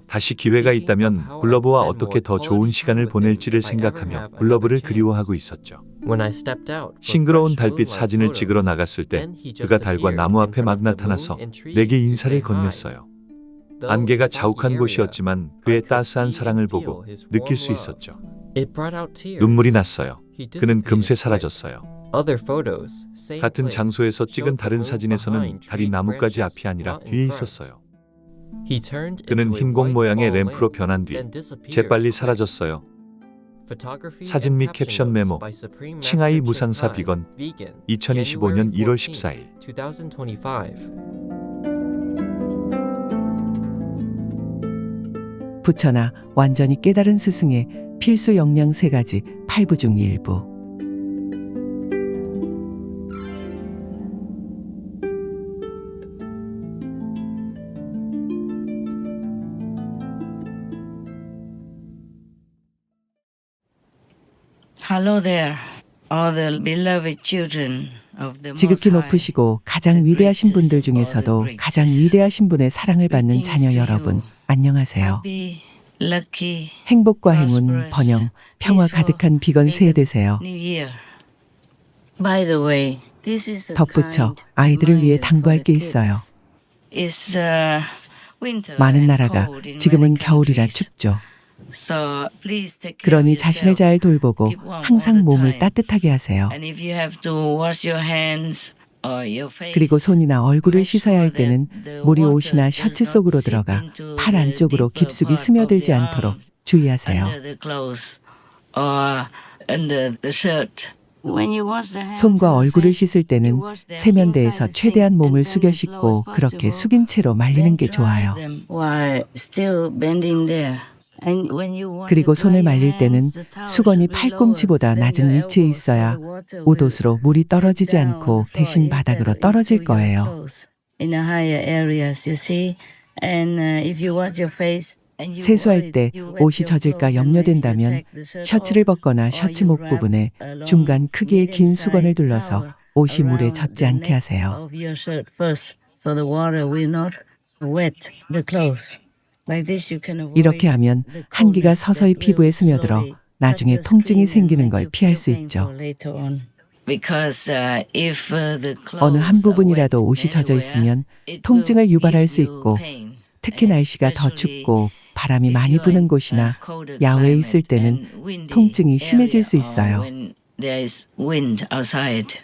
다시 기회가 있다면 글러브와 어떻게 더 좋은 시간을 보낼지를 생각하며 글러브를 그리워하고 있었죠. 싱그러운 달빛 사진을 찍으러 나갔을 때 그가 달과 나무 앞에 막 나타나서 내게 인사를 건넸어요. 안개가 자욱한 곳이었지만 그의 따스한 사랑을 보고 느낄 수 있었죠. 눈물이 났어요. 그는 금세 사라졌어요. 같은 장소에서 찍은 다른 사진에서는 달이 나뭇가지 앞이 아니라 뒤에 있었어요. 그는 흰공 모양의 램프로 변한 뒤 재빨리 사라졌어요. 사진 및 캡션 메모. 칭하이 무상사 비건 2025년 1월 14일. 부처나 완전히 깨달은 스승의 필수 역량 3가지 8부 중 일부. Hello there, all the beloved children of the 지극히 Most High. 높으시고 가장 위대하신 분들 중에서도 가장 위대하신 분의 사랑을 받는 자녀 여러분, 안녕하세요. Happy, lucky, 행복과 행운, 번영, 평화 가득한 비건 새해 되세요. New Year. By the way, this is a 덧붙여 kind 아이들을 위해 reminder 당부할 for 게 the 있어요. kids. It's winter 많은 and 나라가 cold in 지금은 many 겨울이라 countries. 춥죠. So please take care of 그러니 자신을 yourself. 잘 돌보고 Keep warm all 항상 the 몸을 time. 따뜻하게 하세요. And if you have to wash your hands or your face, 그리고 손이나 얼굴을 make 씻어야 할 sure 때는 that the 물이 water 옷이나 does 셔츠 not 속으로 seep 들어가 into 팔 the 안쪽으로 deeper 깊숙이 part of 스며들지 the 않도록 arms, 주의하세요. under the clothes or under the shirt. When you wash the hands 손과 and the 얼굴을 face, 씻을 때는 you wash them 세면대에서 inside the 최대한 sink 몸을 and 숙여 then as low 씻고 as 그렇게 possible. 숙인 채로 말리는 Then 게 dry 좋아요. them while still bending there. And when you want 그리고 to dry 손을 your 말릴 때는 hands, the towel 수건이 should be lower 팔꿈치보다 than 낮은 your 위치에 elbow, 있어야 so the water will 옷옷으로 물이 떨어지지 down on 않고 the floor 대신 바닥으로 instead 떨어질 into your 거예요. clothes in the higher areas, you see. And if you wash your face and you 세수할 worry 때 you wet 옷이 your 젖을까 clothes and maybe you 염려된다면 take the shirt 셔츠를 off, 벗거나 or 셔츠 you 목 wrap 부분에 a long 중간 크기의 긴 medium-sized 수건을 둘러서 towel 옷이 물에 around 젖지 the 않게 neck 하세요. of your shirt first, so the water will not wet the clothes. Like this, you can avoid 이렇게 하면 the 한기가 coldness 서서히 that will 피부에 스며들어 slowly 나중에 touch the 통증이 skin and 생기는 make 걸 you 피할 feel 수 있죠. painful later on. Because if the 어느 한 clothes are 부분이라도 wet 옷이 젖어 anywhere, 있으면 it will 통증을 유발할 give 수 you 있고 pain. 특히 And 날씨가 더 especially 춥고 바람이 if 많이 you're 부는 in 곳이나 a colder 야외에 있을 climate 때는 and windy 통증이 심해질 area 수 or 있어요. when there is wind outside,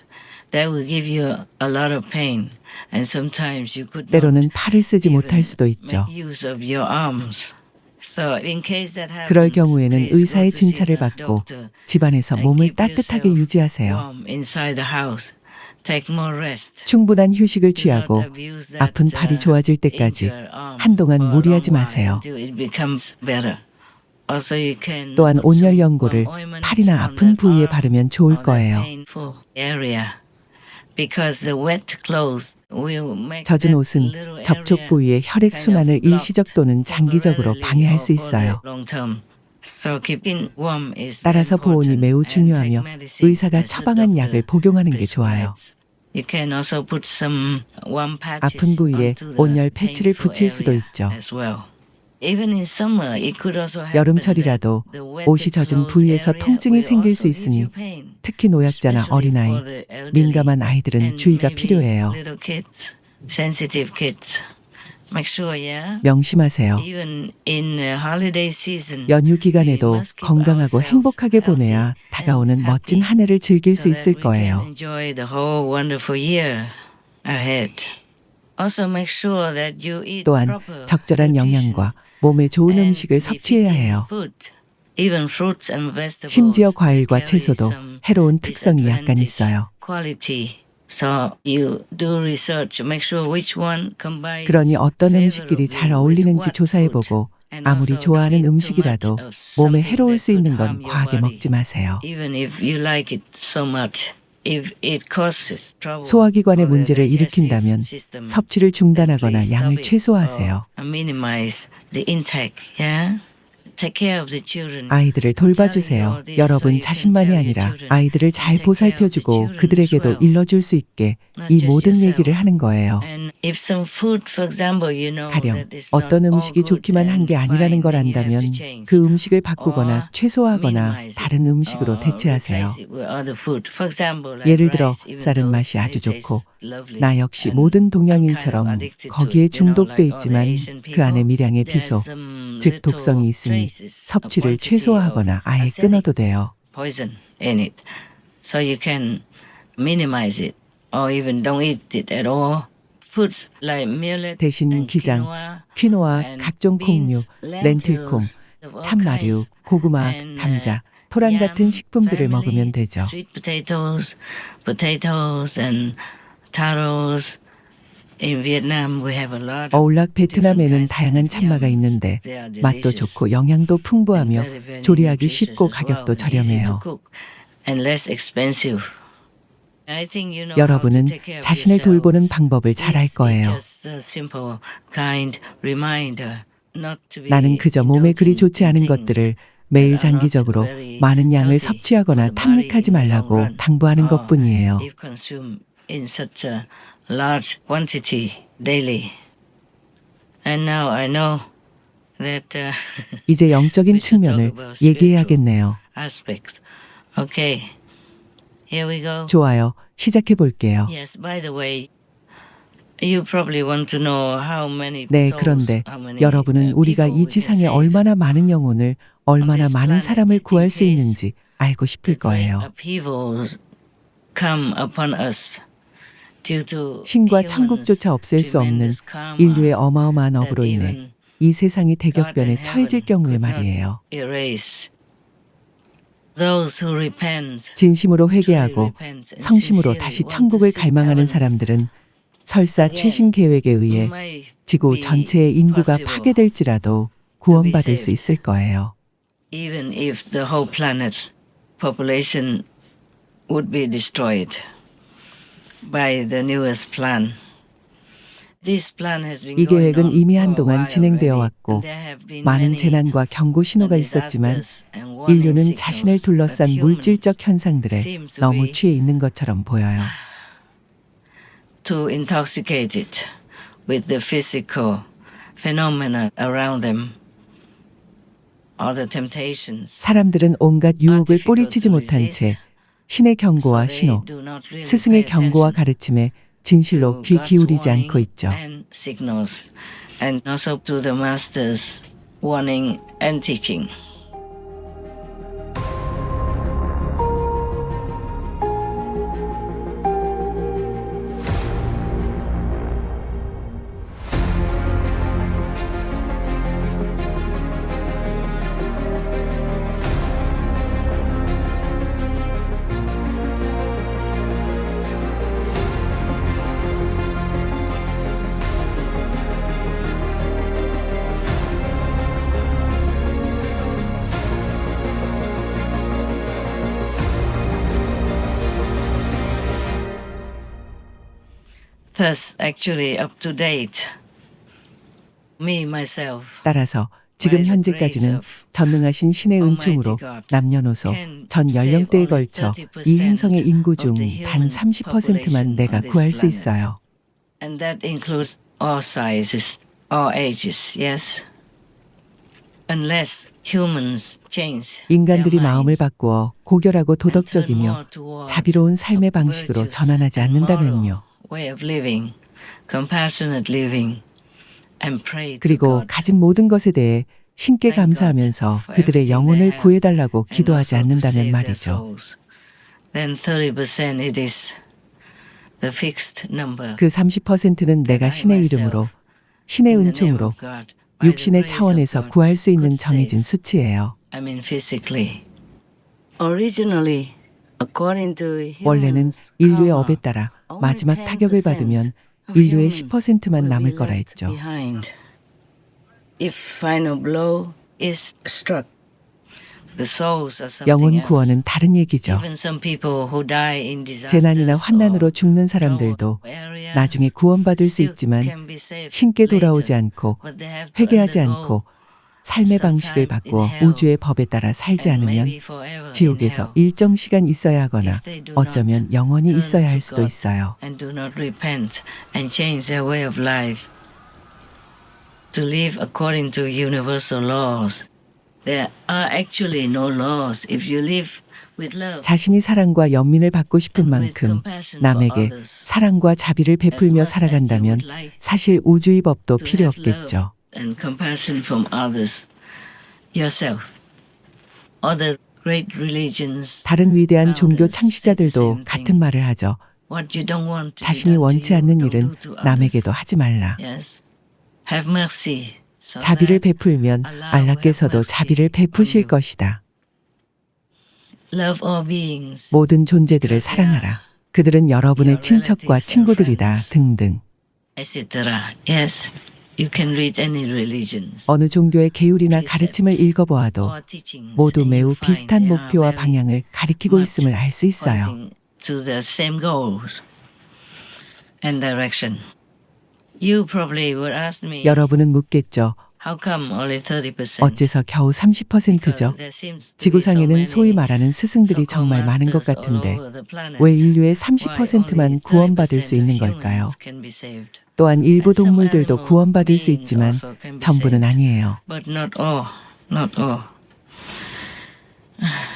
that will give you a lot of pain. And sometimes you could not 때로는 팔을 쓰지 even 못할 수도 있죠. make use of your arms. So in case that happens, 그럴 경우에는 please go 의사의 to see 진찰을 a 받고 doctor 집안에서 and 몸을 keep 따뜻하게 yourself 유지하세요. warm inside the house. Take more rest. 충분한 휴식을 Do not 취하고 abuse that, 아픈 팔이 좋아질 때까지 injured arm 한동안 for a 무리하지 long while 마세요. until it becomes better. Also, you can 또한 put some 온열 연고를 warm ointments 팔이나 on 아픈 that 부위에 arm 바르면 좋을 or that 거예요. painful area. Because the wet clothes will make 젖은 that 옷은 little 접촉 area 부위의 혈액 kind of 순환을 blocked 일시적 또는 장기적으로 temporarily 방해할 or 수 for the 있어요. long term. So keeping warm is very 따라서 보온이 important 매우 and take 중요하며 medicine 의사가 as the 처방한 doctor 약을 복용하는 게 좋아요. prescribes. You can also put some warm patches 아픈 부위에 onto the 온열 패치를 painful 붙일 수도 area 있죠. as well. Even in summer, it could also happen 여름철이라도 that the wet 옷이 젖은 clothes 부위에서 area 통증이 will 생길 수 also give you 있으니 pain, 특히 노약자나 especially 어린아이, for the elderly 민감한 아이들은 and 주의가 maybe 필요해요. little kids, sensitive kids. Make sure, yeah. 명심하세요. Even in holiday season, 연휴 기간에도 we must keep 건강하고 ourselves 행복하게 보내야 healthy 다가오는 and 멋진 happy 한 해를 즐길 수 so that 있을 we can 거예요. enjoy the whole wonderful year ahead. Also make sure that you eat 또한 proper 적절한 nutrition 영양과 몸에 좋은 and 음식을 섭취해야 befitting 해요. food. Even fruits and vegetables 심지어 과일과 carry 채소도 some 해로운 특성이 약간 disadvantage 있어요. quality. So you do research, make sure which one combines 그러니 어떤 음식끼리 잘 favorably with 어울리는지 what 조사해보고 food. And 아무리 also 좋아하는 don't eat too 음식이라도 much of 몸에 something 해로울 that 수 있는 could 건 harm your 과하게 body. 먹지 마세요. Even if you like it so much. If it causes trouble 소화기관의 for the 문제를 digestive 일으킨다면 system, 섭취를 then 중단하거나 please 양을 stop it 최소화하세요. or minimize the intake. Yeah? Take care of the children. 아이들을 돌봐주세요. 여러분 자신만이 아니라 아이들을 잘 보살펴주고 그들에게도 일러줄 수 있게 이 모든 얘기를 하는 거예요. And If some food, for example, you know 가령 that is not 어떤 all 음식이 good 좋기만 한 게 and 아니라는 fine, 걸 then you have 안다면 to change. 그 음식을 바꾸거나 Or 최소화하거나 minimize it, 다른 음식으로 or 대체하세요. replace it with other food. For example, like 예를 들어 rice, even 쌀은 though 맛이 아주 it tastes 좋고 lovely 나 역시 and 모든 I'm kind of 동양인처럼 addicted to 거기에 it, you know, 중독돼 like all the 있지만 Asian 그 안에 people. 미량의 There's 비소, some 즉 독성이 little 있으니 traces, a 섭취를 quantity of 최소화하거나 아예 arsenic 끊어도 돼요. poison in it. So you can minimize it or even don't eat it at all. Foods like millet 대신 and 기장, quinoa 퀴노아, and 각종 콩류, beans, 렌틸콩, lentils of all 참마류, kinds, 고구마, and 감자, 토란 같은 yam 식품들을 먹으면 family, 되죠. sweet potatoes and taros. In Vietnam we have a lot of 어울락 different 베트남에는 kinds 다양한 of 참마가 yams. 있는데 They are 맛도 delicious 좋고 영양도 and 풍부하며 very, very 조리하기 nutritious 쉽고 as well 가격도 and easy to 저렴해요. cook and less expensive. I think you know how to 여러분은 take care of 자신을 돌보는 yourself. 방법을 잘 알 This is 거예요. just a simple, kind reminder not to be 나는 그저 몸에 그리 indulging 좋지 in 않은 things 것들을 that 매일 are not 장기적으로 very 많은 양을 healthy for 섭취하거나 the body 탐닉하지 in the long 말라고 run, 당부하는 or 것뿐이에요. if consumed in such a large quantity daily. And now I know that 이제 영적인 we should talk 측면을 about spiritual 얘기해야겠네요. aspects. Okay, here we go. 좋아요. 시작해 볼게요. Yes, by the way, you probably want to know how many 네, souls, 그런데 how many 여러분은 우리가 people 이 we can 지상에 save 얼마나 많은 영혼을, 얼마나 this 많은 planet 사람을 구할 in 수 case 있는지 알고 싶을 the great 거예요. upheavals come upon us due to 신과 humans' 천국조차 없앨 수 없는 tremendous karma 인류의 어마어마한 that 업으로 인해 even 이 세상이 God 대격변에 and 처해질 heaven 경우에 could not 말이에요. erase. Those who repent, 진심으로 truly 회개하고 repent and 성심으로 sincerely 다시 want to 천국을 see 갈망하는 heaven 사람들은 설사 again, 최신 계획에 의해 may 지구 be 전체의 인구가 possible 파괴될지라도 구원받을 수 있을 거예요. even if the whole planet population would be destroyed by the newest plan. This plan has been 이 going 계획은 on 이미 for a 한동안 while 진행되어 already, 왔고 and there have been 많은 many 재난과 경고 신호가 있었지만 disasters and warning 인류는 자신을 signals 둘러싼 that 물질적 humans 현상들에 seem to 너무 be 취해 있는 것처럼 보여요. too intoxicated with the physical phenomena around them. All the temptations 사람들은 온갖 are 유혹을 difficult 뿌리치지 to 못한 resist, 채 신의 so 경고와 they 신호, do not really 스승의 pay 경고와 attention 가르침에 진실로 to 귀 God's 기울이지 않고 warning 있죠. and signals, and also to the Master's warning and teaching. Thus, actually up to date, me myself, 따라서 지금 by the 현재까지는 grace of 전능하신 신의 Almighty 은총으로 God, 남녀노소 can 전 save 연령대에 only 걸쳐 이 행성의 30% 인구 of 중 the 단 human 30%만 population 내가 on this 구할 수 planet. 있어요. And that includes all sizes, all ages, yes? Unless humans change 인간들이 their 마음을 minds 바꾸어 고결하고 and turn 도덕적이며 more towards 자비로운 a 삶의 방식으로 virtuous 전환하지 and moral 않는다면요. way of living, compassionate living, and pray to 그리고 God. 가진 모든 것에 대해 신께 Thank God 감사하면서 for 그들의 everything 영혼을 they have 구해달라고 and 기도하지 also to 않는다면 save their 말이죠. souls. Then 30% it is the fixed number 그 30%는 내가 I 신의 myself, 이름으로, 신의 in the name 은총으로, of God, by the 육신의 grace of 차원에서 God, 구할 수 있는 could 정해진 save. 수치예요. I mean physically. Originally, according to 원래는 humans' 인류의 karma, 업에 따라 only 마지막 타격을 10% 받으면 of 인류의 humans 10%만 will be 남을 거라 left 했죠. behind. If final blow is struck, the souls are something 영혼 else. 구원은 다른 얘기죠. Even some people who die in 재난이나 disasters 환난으로 or 죽는 사람들도 drought areas 나중에 구원받을 수 still 있지만 can be saved 신께 돌아오지 later, 않고 but they have to 회개하지 undergo 않고 삶의 방식을 바꾸어 우주의 법에 따라 살지 않으면 지옥에서 일정 시간 있어야 하거나 어쩌면 영원히 있어야 할 수도 있어요. And do not repent and change their way of life to live according to universal laws. There are actually no laws if you live with love. 자신이 사랑과 연민을 받고 싶은 만큼 남에게 사랑과 자비를 베풀며 살아간다면 사실 우주의 법도 필요 없겠죠. And compassion from others, yourself. Other great religions. 다른 위대한 종교 창시자들도 같은 말을 하죠. What you don't want to be 자신이 done 원치 to you, 않는 don't 일은 do to others. 남에게도 하지 말라. Yes. Have mercy. So 자비를 that 베풀면 알라께서도 자비를 베푸실 것이다. love all beings. 모든 존재들을 사랑하라. 그들은 여러분의 친척과 친구들이다. 등등. etc. Yes, you can read any religions. 어느 종교의 계율이나 가르침을 읽어보아도 or teachings, 모두 and 매우 you find 비슷한 they are 목표와 very 방향을 가리키고 있음을 알 수 있어요. pointing to the same goals and direction. You probably would ask me, 여러분은 묻겠죠. how come only 30%? 어째서 겨우 30%죠? 지구상에는 소위 말하는 스승들이 정말 많은 것 같은데 왜 인류의 30%만 구원받을 수 있는 걸까요? 또한 일부 동물들도 구원받을 수 있지만 전부는 아니에요. But not all, not all.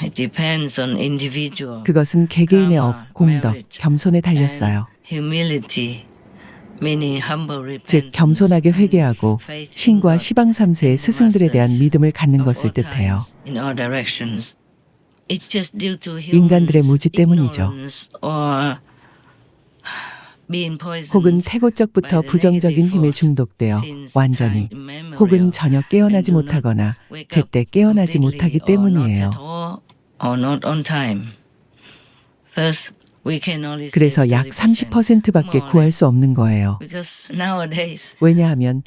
It depends on individual. 그것은 개개인의 업, 공덕, 겸손에 달렸어요. Humility, meaning humble repentance. 즉 겸손하게 회개하고 신과 시방 3세의 스승들에 대한 믿음을 갖는 것을 뜻해요. In all directions. It's just due to 인간들의 무지 때문이죠. ignorance or being poisoned 혹은 태고적부터 부정적인 힘에 중독되어 완전히 혹은 전혀 깨어나지 못하거나 제때 깨어나지 못하기 때문이에요. 그래서 약 30%밖에 구할 수 없는 거예요. 왜냐하면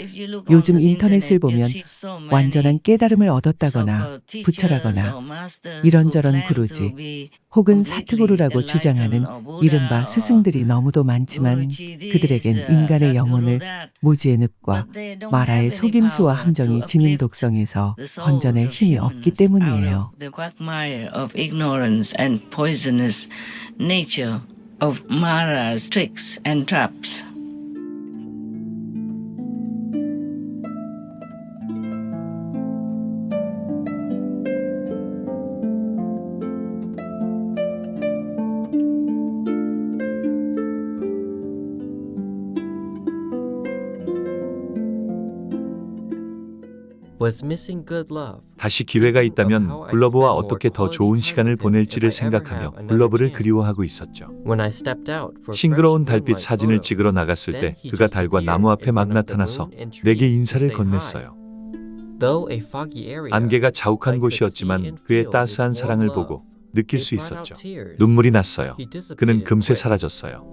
요즘 인터넷을 보면 완전한 깨달음을 얻었다거나 부처라거나 이런저런 구루지 혹은 사트구루라고 주장하는 이른바 스승들이 너무도 많지만 그들에겐 인간의 영혼을 무지의 늪과 마라의 속임수와 함정이 지닌 독성에서 건져낼 힘이 없기 때문이에요. Nature of Mara's tricks and traps. Was missing good love. 다시 기회가 있다면 글러브와 어떻게 더 좋은 시간을 보낼지를 생각하며 글러브를 그리워하고 있었죠. 싱그러운 달빛 사진을 찍으러 나갔을 때 그가 달과 나무 앞에 막 나타나서 내게 인사를 건넸어요. 안개가 자욱한 곳이었지만 그의 따스한 사랑을 보고 느낄 수 있었죠. 눈물이 났어요. 그는 금세 사라졌어요.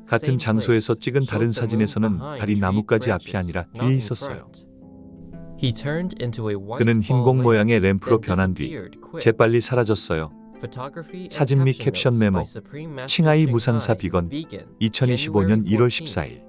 같은 장소에서 찍은 다른 사진에서는 달이 나뭇가지 앞이 아니라 뒤에 있었어요. 그는 흰공 모양의 램프로 변한 뒤 재빨리 사라졌어요. 사진 및 캡션 메모 칭하이 무상사 비건 2025년 1월 14일